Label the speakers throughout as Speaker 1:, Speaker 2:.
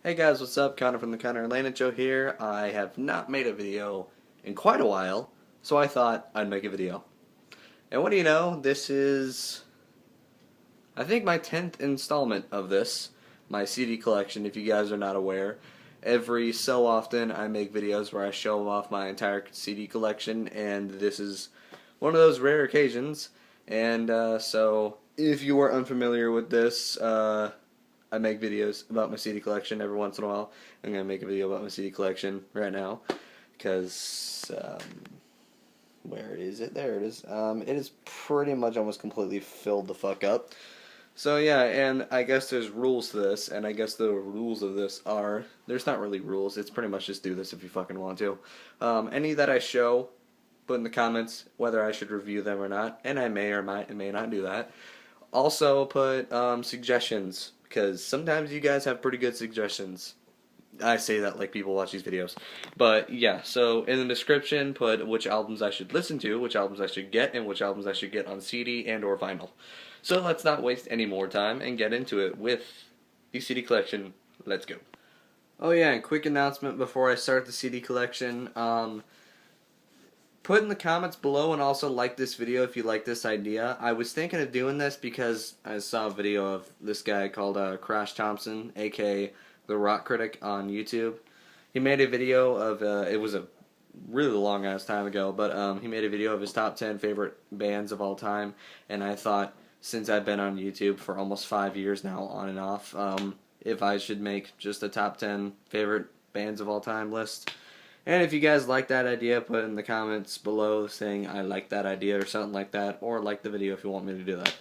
Speaker 1: Hey guys, what's up? Connor from the ConnorandLandonshow here. I have not made a video in quite a while, so I thought I'd make a video. And what do you know, this is, I think, my 10th installment of this, my CD collection, if you guys are not aware. Every so often I make videos where I show off my entire CD collection, and this is one of those rare occasions. And so, if you are unfamiliar with this, I make videos about my CD collection every once in a while. I'm going to make a video about my CD collection right now, because, where is it? There it is. It is pretty much almost completely filled the fuck up. So yeah, and I guess there's rules to this, and I guess the rules of this are, there's not really rules, it's pretty much just do this if you fucking want to. Any that I show, put in the comments whether I should review them or not, and I may or may not do that. Also put suggestions, because sometimes you guys have pretty good suggestions. I say that like people watch these videos. But yeah, so in the description put which albums I should listen to, which albums I should get, and which albums I should get on CD and or vinyl. So let's not waste any more time and get into it with the CD collection. Let's go. Oh yeah, and quick announcement before I start the CD collection. Put in the comments below and also like this video if you like this idea. I was thinking of doing this because I saw a video of this guy called Crash Thompson, aka The Rock Critic, on YouTube. He made a video of, it was a really long ass time ago, but he made a video of his top 10 favorite bands of all time, and I thought, since I've been on YouTube for almost 5 years now, on and off, if I should make just a top 10 favorite bands of all time list. And if you guys like that idea, put in the comments below saying I like that idea or something like that, or like the video if you want me to do that.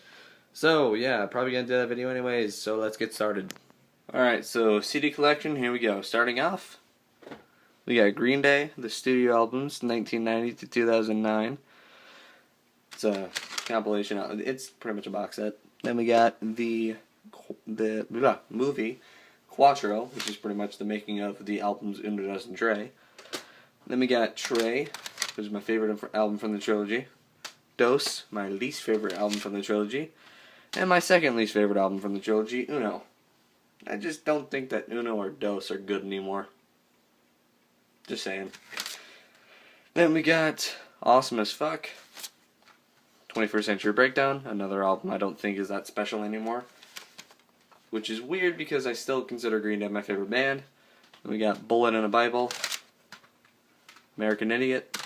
Speaker 1: So yeah, probably gonna do that video anyways, so let's get started. Alright, so CD collection, here we go. Starting off, we got Green Day, the studio albums, 1990 to 2009. It's a compilation, it's pretty much a box set. Then we got the movie, Quattro, which is pretty much the making of the albums Uno, Dos, and Tre. Then we got Tre, which is my favorite album from the trilogy. Dos, my least favorite album from the trilogy. And my second least favorite album from the trilogy, Uno. I just don't think that Uno or Dos are good anymore. Just saying. Then we got Awesome as Fuck, 21st Century Breakdown, another album I don't think is that special anymore. Which is weird because I still consider Green Day my favorite band. Then we got Bullet in a Bible, American Idiot,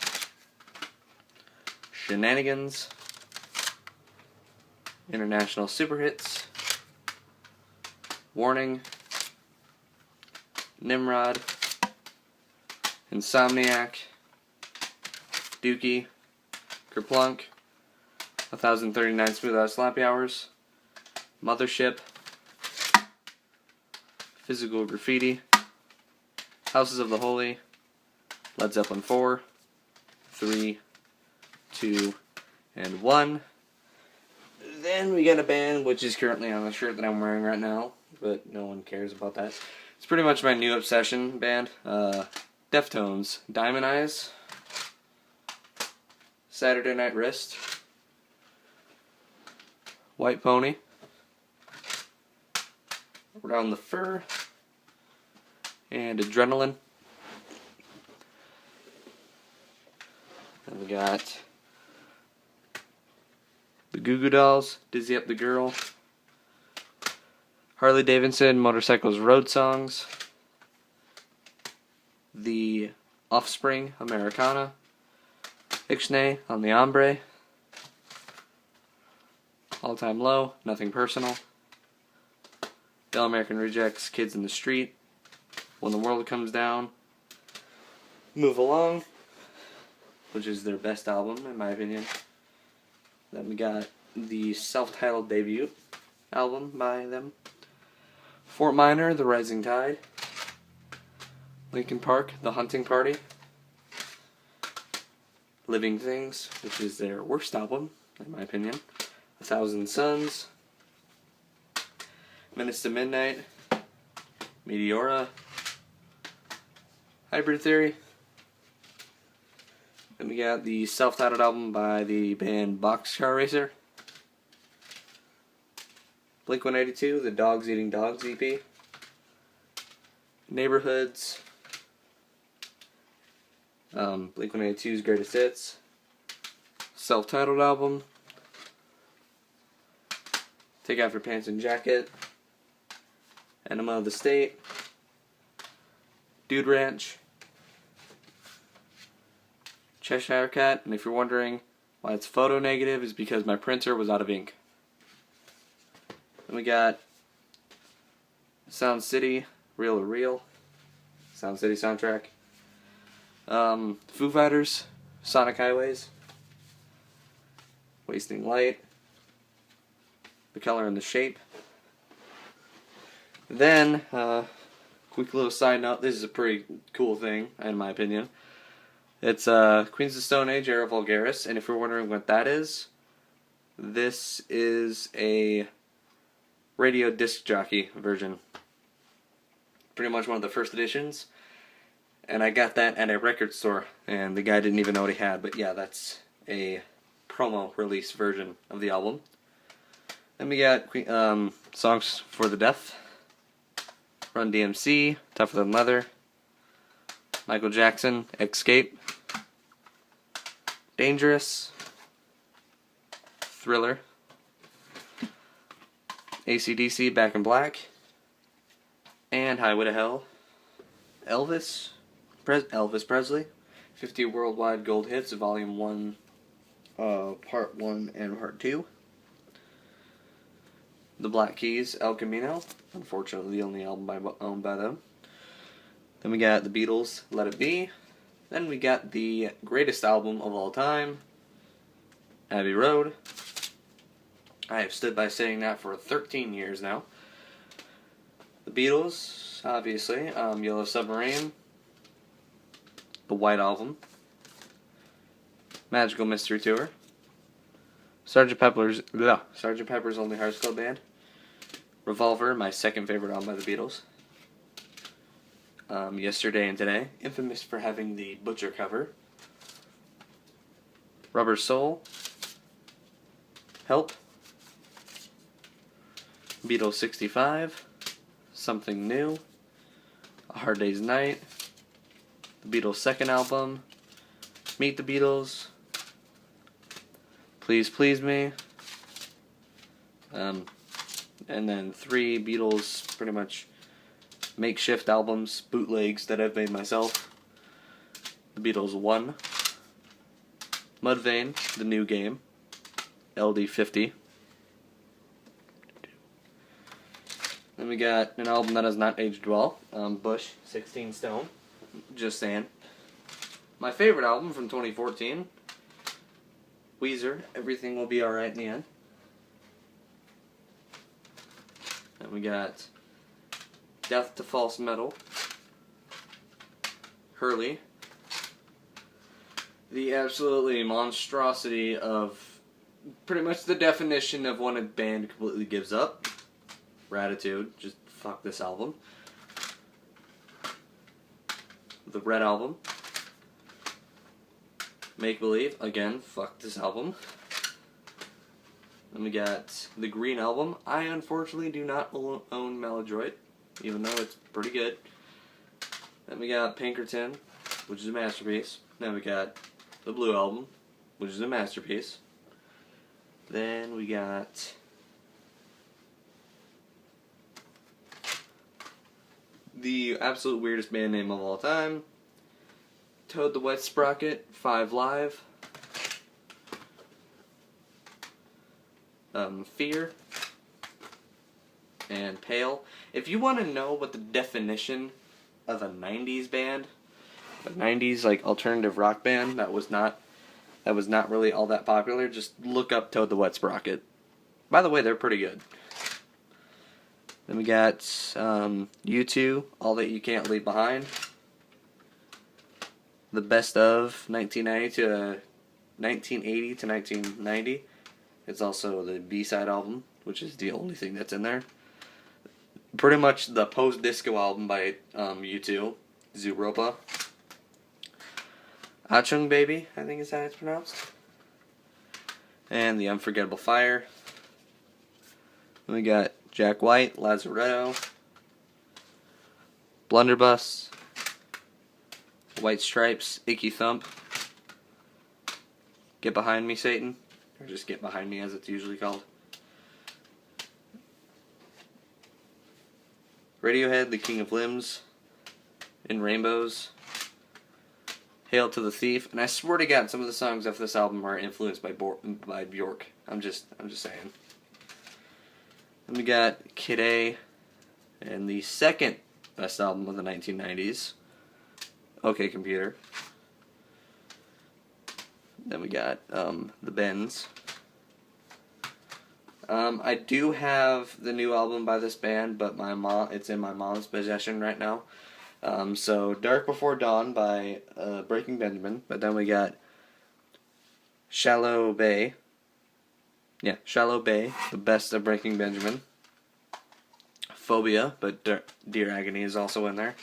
Speaker 1: Shenanigans, International Super Hits, Warning, Nimrod, Insomniac, Dookie, Kerplunk, 1039 Smooth Out Slappy Hours, Mothership, Physical Graffiti, Houses of the Holy, Led Zeppelin 4, 3, 2, and 1. Then we got a band which is currently on the shirt that I'm wearing right now, but no one cares about that. It's pretty much my new obsession band. Deftones, Diamond Eyes, Saturday Night Wrist, White Pony, Around the Fur, and Adrenaline. Then we got the Goo Goo Dolls, Dizzy Up the Girl, Harley Davidson Motorcycles Road Songs, The Offspring Americana, Ixnay on the Hombre, All Time Low, Nothing Personal, The All American Rejects, Kids in the Street, When the World Comes Down, Move Along, which is their best album in my opinion. Then we got the self-titled debut album by them, Fort Minor, The Rising Tide, Linkin Park, The Hunting Party, Living Things, which is their worst album in my opinion, 1,000 Suns, Minutes to Midnight, Meteora, Hybrid Theory. Then we got the self-titled album by the band Boxcar Racer, Blink-182, the Dogs Eating Dogs EP, Neighborhoods, Blink-182's Greatest Hits, self-titled album, Take Off Your Pants and Jacket, Enema of the State, Dude Ranch, Cheshire Cat, and if you're wondering why it's photo negative, is because my printer was out of ink. Then we got Sound City, Real or Real, Sound City soundtrack, Foo Fighters, Sonic Highways, Wasting Light, The Color and the Shape. Then, quick little side note, this is a pretty cool thing, in my opinion. It's Queens of the Stone Age, Era Vulgaris, and if you're wondering what that is, this is a radio disc jockey version. Pretty much one of the first editions, and I got that at a record store, and the guy didn't even know what he had, but yeah, that's a promo release version of the album. Then we got Songs for the Deaf, Run DMC, Tougher Than Leather, Michael Jackson, Escape, Dangerous, Thriller, AC/DC, Back in Black, and Highway to Hell, Elvis Presley, 50 Worldwide Gold Hits, Volume 1, Part 1 and Part 2, The Black Keys, El Camino, unfortunately the only album owned by them. Then we got the Beatles, Let It Be. Then we got the greatest album of all time, Abbey Road. I have stood by saying that for 13 years now. The Beatles, obviously, Yellow Submarine, the White Album, Magical Mystery Tour, Sgt. Pepper's Lonely Hearts Club Band, Revolver, my second favorite album by the Beatles, Yesterday and Today, infamous for having the Butcher cover, Rubber Soul, Help, Beatles 65, Something New, A Hard Day's Night, the Beatles' second album, Meet the Beatles, Please Please Me, and then 3 Beatles pretty much makeshift albums, bootlegs that I've made myself. The Beatles 1, Mudvayne, The New Game, LD50. Then we got an album that has not aged well, Bush, 16 Stone, just saying. My favorite album from 2014, Weezer, Everything Will Be Alright in the End. Then we got Death to False Metal, Hurley, the absolutely monstrosity of pretty much the definition of when a band completely gives up, Ratitude, just fuck this album. The Red Album, Make Believe, again, fuck this album. Then we got the Green Album. I unfortunately do not own Maladroit, even though it's pretty good. Then we got Pinkerton, which is a masterpiece. Then we got the Blue Album, which is a masterpiece. Then we got the absolute weirdest band name of all time, Toad the Wet Sprocket, 5 Live, Fear, and Pale. If you want to know what the definition of a 90s band, a 90s like alternative rock band that was not really all that popular, just look up Toad the Wet Sprocket. By the way, they're pretty good. Then we got U2, All That You Can't Leave Behind. The Best of 1980 to 1990. It's also the B-side album, which is the only thing that's in there. Pretty much the post-disco album by U2, Zooropa. Achung Baby, I think is how it's pronounced. And The Unforgettable Fire. Then we got Jack White, Lazaretto. Blunderbuss, White Stripes, Icky Thump, Get Behind Me, Satan, or just Get Behind Me as it's usually called. Radiohead, The King of Limbs, In Rainbows, Hail to the Thief, and I swear to God, some of the songs off this album are influenced by Bjork. I'm just saying. Then we got Kid A, and the second best album of the 1990s, OK Computer. Then we got The Bends. I do have the new album by this band, but it's in my mom's possession right now. So Dark Before Dawn by Breaking Benjamin, but then we got Shallow Bay. Yeah, Shallow Bay, the best of Breaking Benjamin. Phobia, but Dear Agony is also in there.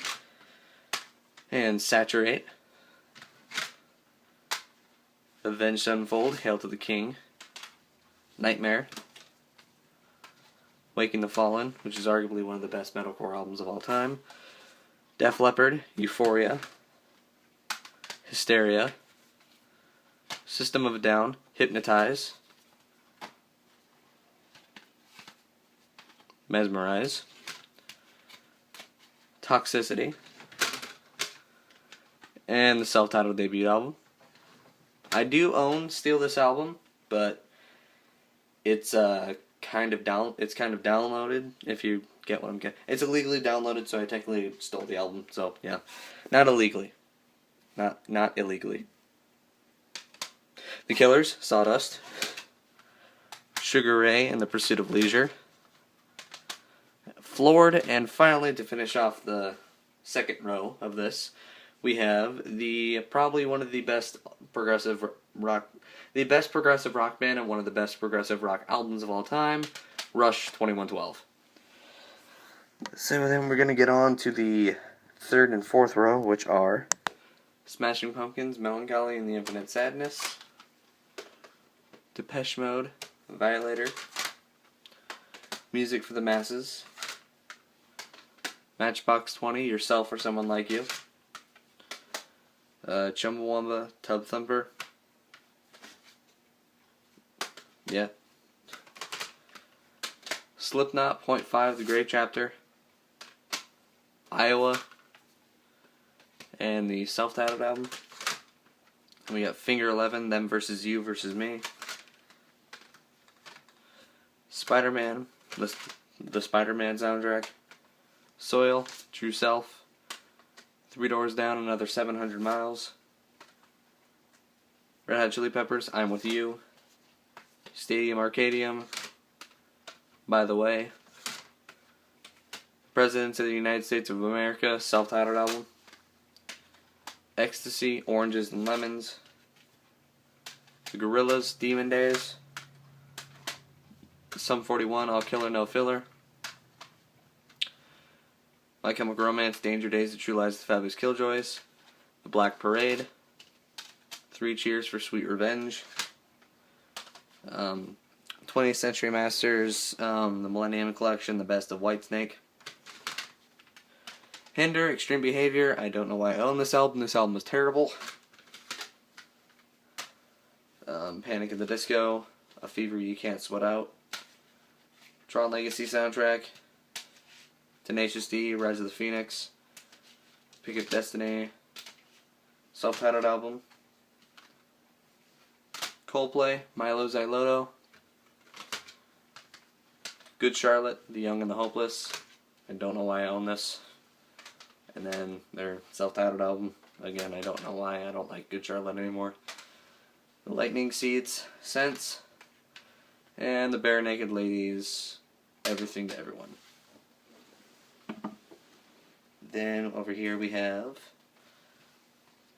Speaker 1: And Saturate. Avenged Unfold, Hail to the King. Nightmare. Waking the Fallen, which is arguably one of the best metalcore albums of all time. Def Leppard, Euphoria. Hysteria. System of a Down, Hypnotize. Mesmerize. Toxicity. And the self-titled debut album. I do own Steal This Album, but it's kind of downloaded, if you get what I'm getting. It's illegally downloaded, so I technically stole the album. So yeah, not illegally, not illegally. The Killers, Sawdust. Sugar Ray and the Pursuit of Leisure. Floored, and finally to finish off the second row of this, we have probably one of the best progressive rock band and one of the best progressive rock albums of all time, Rush 2112. So then we're going to get on to the third and fourth row, which are Smashing Pumpkins, Melancholy and the Infinite Sadness, Depeche Mode, Violator, Music for the Masses, Matchbox 20, Yourself or Someone Like You, Chumbawamba, Tub Thumper, yeah, Slipknot, Point 5, The Grave Chapter, Iowa, and the self-titled album. And we got Finger 11, Them Versus You Versus Me, Spider-Man, the Spider-Man soundtrack, Soil, True Self, Three Doors Down, Another 700 Miles, Red Hot Chili Peppers, I'm With You, Stadium Arcadium, By the Way, Presidents of the United States of America, self-titled album, Ecstasy, Oranges and Lemons, The Gorillaz, Demon Days, Sum 41, All Killer No Filler, My Chemical Romance, Danger Days, The True Lies of the Fabulous Killjoys, The Black Parade, 3 Cheers for Sweet Revenge, 20th Century Masters, The Millennium Collection, The Best of Whitesnake, Hinder, Extreme Behavior, I don't know why I own this album is terrible, Panic at the Disco, A Fever You Can't Sweat Out, Tron Legacy soundtrack, Tenacious D, Rise of the Phoenix, Pick of Destiny, self-titled album, Coldplay, Milo Xyloto, Good Charlotte, The Young and the Hopeless, I don't know why I own this, and then their self-titled album, again I don't know why I don't like Good Charlotte anymore, The Lightning Seeds, Sense, and the Bare Naked Ladies, Everything to Everyone. Then over here we have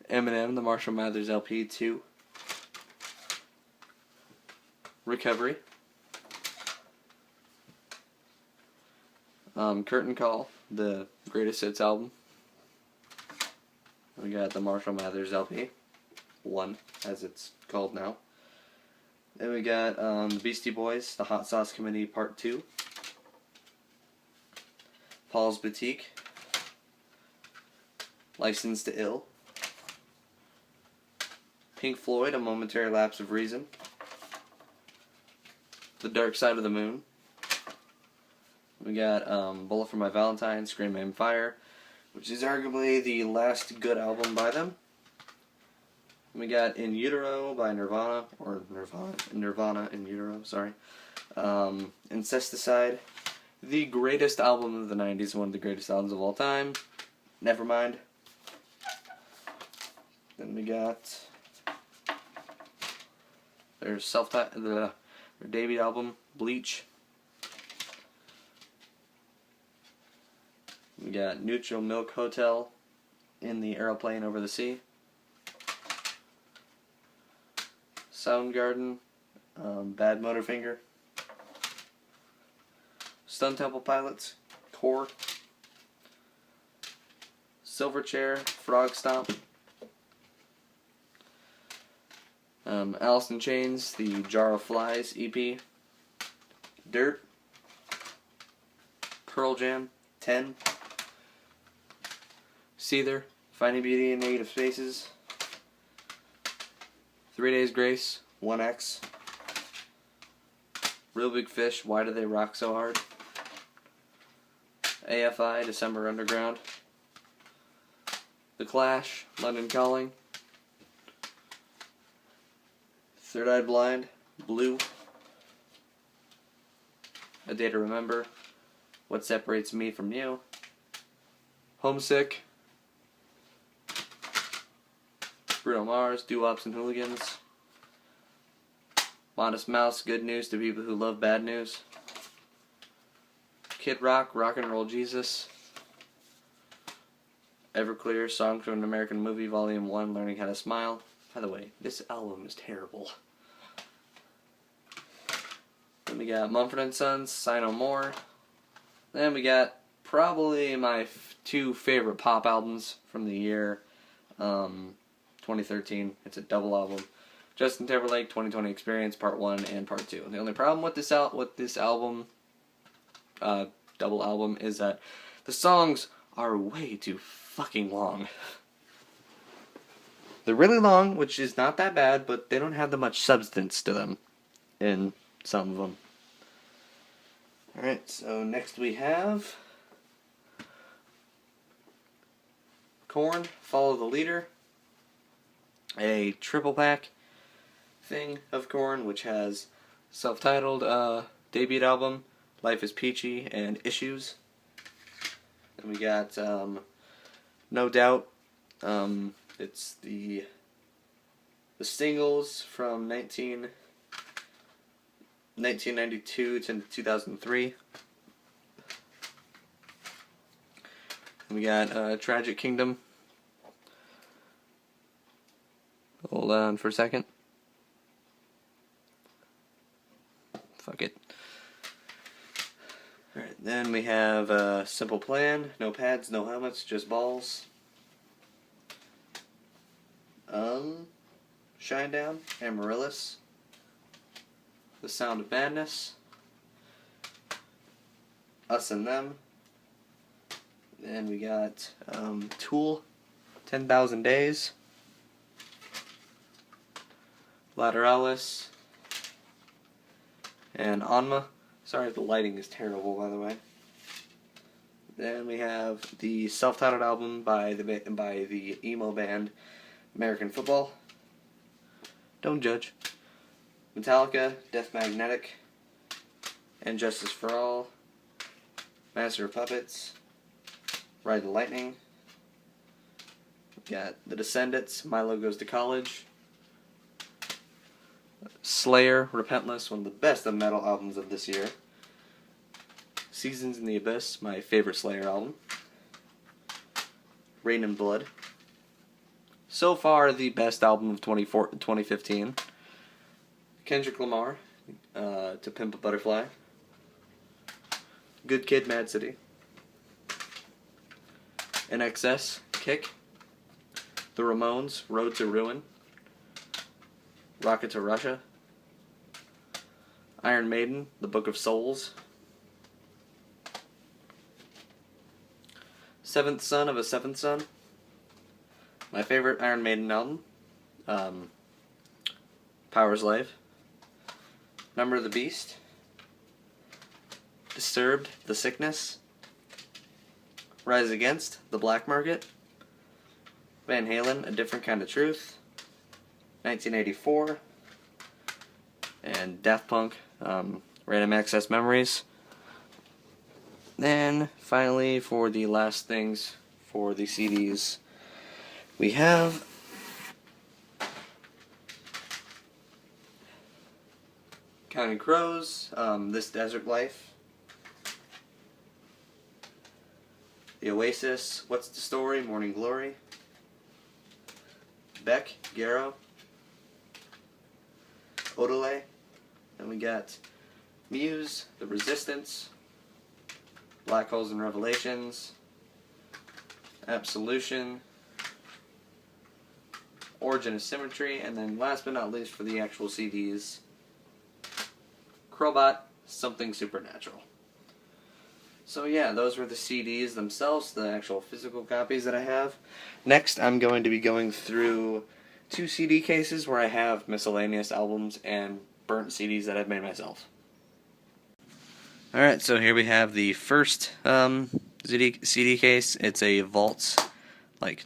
Speaker 1: Eminem, the Marshall Mathers LP 2, Recovery, Curtain Call, the Greatest Hits album. We got the Marshall Mathers LP 1, as it's called now. Then we got the Beastie Boys, the Hot Sauce Committee Part 2, Paul's Boutique, Licensed to Ill. Pink Floyd, A Momentary Lapse of Reason. The Dark Side of the Moon. We got Bullet for My Valentine, Scream Aim Fire, which is arguably the last good album by them. We got In Utero by Nirvana, or Nirvana in Utero, sorry. Incesticide, the greatest album of the 90s, one of the greatest albums of all time. Nevermind. Then we got their their debut album, Bleach. We got Neutral Milk Hotel, In the Aeroplane Over the Sea. Soundgarden, Bad Motorfinger. Stone Temple Pilots, Core. Silverchair, Frog Stomp. Alice in Chains, The Jar of Flies EP. Dirt. Pearl Jam, 10. Seether, Finding Beauty in Negative Spaces. 3 Days Grace, 1X. Real Big Fish, Why Do They Rock So Hard? AFI, December Underground. The Clash, London Calling. Third Eye Blind, Blue. A Day to Remember, What Separates Me From You. Homesick. Bruno Mars, Doo-Wops and Hooligans. Modest Mouse, Good News to People Who Love Bad News. Kid Rock, Rock and Roll Jesus. Everclear, Song from an American Movie, Volume 1, Learning How to Smile. By the way, this album is terrible. Then we got Mumford & Sons, Sigh No More. Then we got probably my two favorite pop albums from the year. 2013. It's a double album. Justin Timberlake, 2020 Experience, Part 1 and Part 2. The only problem with this album, double album, is that the songs are way too fucking long. They're really long, which is not that bad, but they don't have that much substance to them in some of them. Alright, so next we have Korn, Follow the Leader. A triple pack thing of Korn, which has self-titled debut album, Life is Peachy, and Issues. And we got No Doubt. It's the singles from 1992 to 2003. And we got Tragic Kingdom. Hold on for a second. Fuck it. Alright, then we have Simple Plan. No pads, no helmets, just balls. Shinedown, Amaryllis. The Sound of Madness. Us and Them. Then we got Tool, 10,000 Days. Lateralis, and Anma. Sorry if the lighting is terrible, by the way. Then we have the self-titled album by the emo band American Football. Don't judge. Metallica, Death Magnetic, and Justice for All. Master of Puppets, Ride the Lightning. We got The Descendants, Milo Goes to College. Slayer, Repentless, one of the best of metal albums of this year. Seasons in the Abyss, my favorite Slayer album. Rain and Blood. So far, the best album of 2015. Kendrick Lamar, To Pimp a Butterfly. Good Kid, Mad City. NXS, Kick. The Ramones, Road to Ruin. Rocket to Russia. Iron Maiden, The Book of Souls. Seventh Son of a Seventh Son. My favorite Iron Maiden album, Power's Life, Number of the Beast, Disturbed, The Sickness, Rise Against, The Black Market, Van Halen, A Different Kind of Truth, 1984, and Daft Punk, Random Access Memories. Then, finally, for the last things for the CDs, we have Counting Crows, This Desert Life, The Oasis, What's the Story, Morning Glory, Beck, Garrow, Odelay, then we got Muse, The Resistance, Black Holes and Revelations, Absolution, Origin of Symmetry, and then last but not least for the actual CDs, Crowbot, Something Supernatural. So yeah, those were the CDs themselves, the actual physical copies that I have. Next, I'm going to be going through 2 CD cases where I have miscellaneous albums and burnt CDs that I've made myself. Alright, so here we have the first CD case. It's a Vaults, like,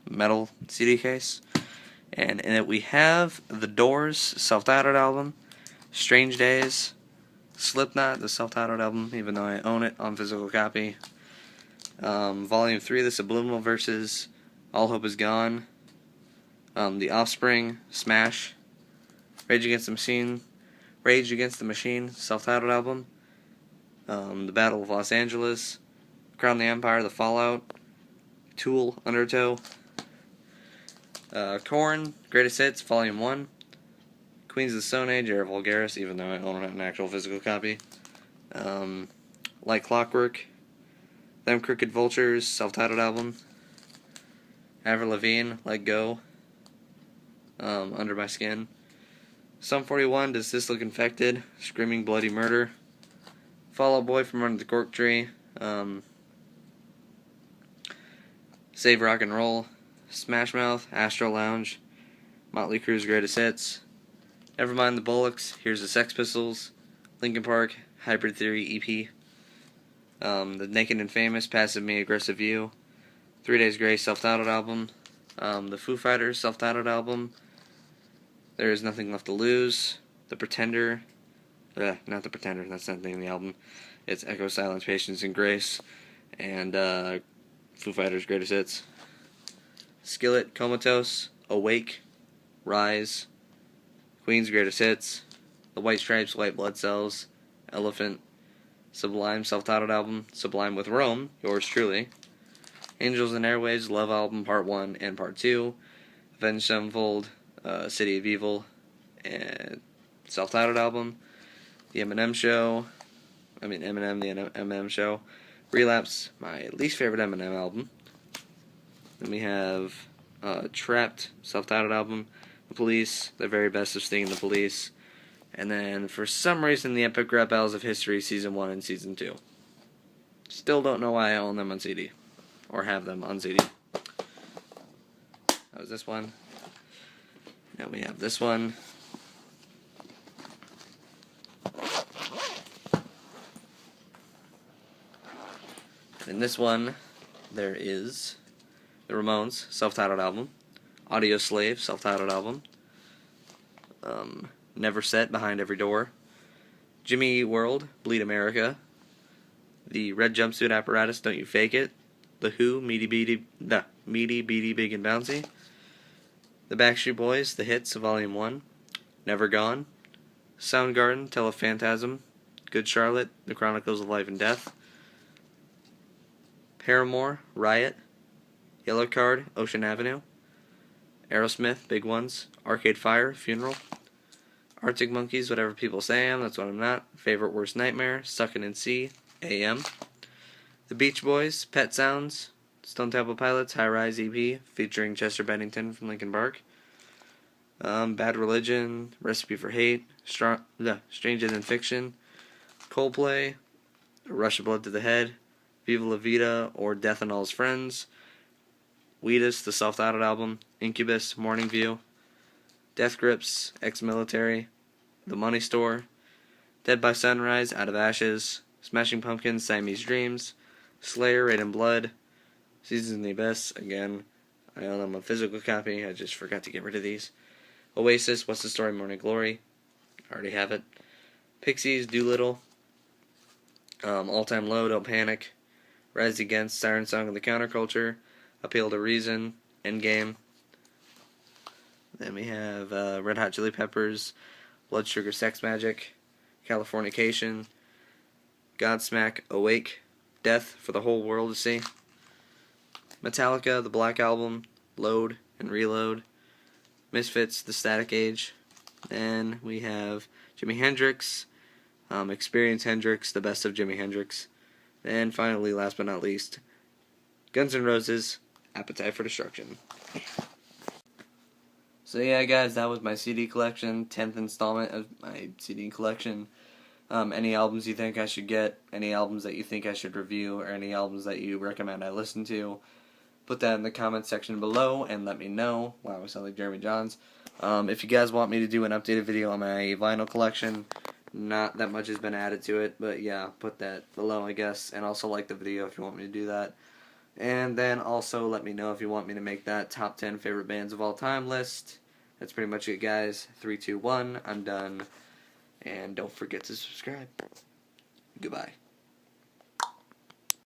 Speaker 1: metal CD case. And in it we have The Doors, self-titled album, Strange Days, Slipknot, the self-titled album, even though I own it on physical copy. Volume 3, The Subliminal Verses, All Hope Is Gone, The Offspring, Smash, Rage Against the Machine, self-titled album, The Battle of Los Angeles, Crown the Empire, The Fallout, Tool, Undertow, Korn, Greatest Hits, Volume 1, Queens of the Stone Age, Era Vulgaris, even though I own an actual physical copy. Like Clockwork, Them Crooked Vultures, self-titled album. Avril Lavigne, Let Go, Under My Skin. Sum 41, Does This Look Infected, Screaming Bloody Murder. Fall Out Boy from Under the Cork Tree, Save Rock and Roll, Smash Mouth, Astro Lounge, Motley Crue's Greatest Hits. Nevermind the Bollocks, Here's the Sex Pistols, Linkin Park, Hybrid Theory EP, The Naked and Famous, Passive Me, Aggressive You, 3 Days Grace, self-titled album, The Foo Fighters, self-titled album, There Is Nothing Left to Lose, The Pretender, not The Pretender, that's not the name of the album, it's Echo, Silence, Patience, and Grace, and Foo Fighters' Greatest Hits, Skillet, Comatose, Awake, Rise, Queen's Greatest Hits, The White Stripes, White Blood Cells, Elephant, Sublime, self-titled album, Sublime with Rome, yours truly, Angels and Airwaves, Love Album, Part 1 and Part 2, Avenged Sevenfold, City of Evil, and self-titled album, The Eminem Show, the Eminem Show, Relapse, my least favorite Eminem album. Then we have Trapped, self-titled album, The Police, The Very Best of Sting and the Police, and then for some reason the Epic Rap Battles of History Season 1 and Season 2. Still don't know why I own them on CD, or have them on CD. That was this one. Now we have this one. In this one, there is the Ramones, self-titled album, Audio Slave, self-titled album, Never Set, Behind Every Door, Jimmy Eat World, Bleed America, The Red Jumpsuit Apparatus, Don't You Fake It, The Who, Meaty Beady Big and Bouncy, The Backstreet Boys, The Hits, Volume 1, Never Gone, Soundgarden, Telephantasm, Good Charlotte, The Chronicles of Life and Death, Paramore, Riot, Yellow Card, Ocean Avenue, Aerosmith, Big Ones, Arcade Fire, Funeral, Arctic Monkeys, Whatever People Say I Am, That's What I'm Not, Favorite Worst Nightmare, Suckin' in Sea, AM, The Beach Boys, Pet Sounds, Stone Temple Pilots, High Rise EP, featuring Chester Bennington from Linkin Park, Bad Religion, Recipe for Hate, Stranger Than Fiction, Coldplay, A Rush of Blood to the Head, Viva La Vida, or Death and All His Friends, Wheatus, the self-titled album, Incubus, Morning View, Death Grips, Ex-Military, The Money Store, Dead by Sunrise, Out of Ashes, Smashing Pumpkins, Siamese Dreams, Slayer, Raid and Blood, Seasons in the Abyss, again, I own them a physical copy, I just forgot to get rid of these. Oasis, What's the Story, Morning Glory, I already have it. Pixies, Doolittle, All Time Low, Don't Panic, Rise Against, Siren Song of the Counterculture, Appeal to Reason, Endgame. Then we have Red Hot Chili Peppers, Blood Sugar Sex Magic, Californication, Godsmack, Awake, Death for the Whole World to See, Metallica, The Black Album, Load and Reload, Misfits, The Static Age. Then we have Jimi Hendrix, Experience Hendrix, The Best of Jimi Hendrix. And finally, last but not least, Guns N' Roses, Appetite for Destruction. So yeah, guys, that was my CD collection, 10th installment of my CD collection. Any albums you think I should get, any albums that you think I should review, or any albums that you recommend I listen to, put that in the comments section below and let me know. Wow, I sound like Jeremy Johns. If you guys want me to do an updated video on my vinyl collection, not that much has been added to it, but yeah, put that below, I guess, and also like the video if you want me to do that. And then also let me know if you want me to make that top 10 favorite bands of all time list. That's pretty much it, guys. 3, 2, 1, I'm done. And don't forget to subscribe. Goodbye.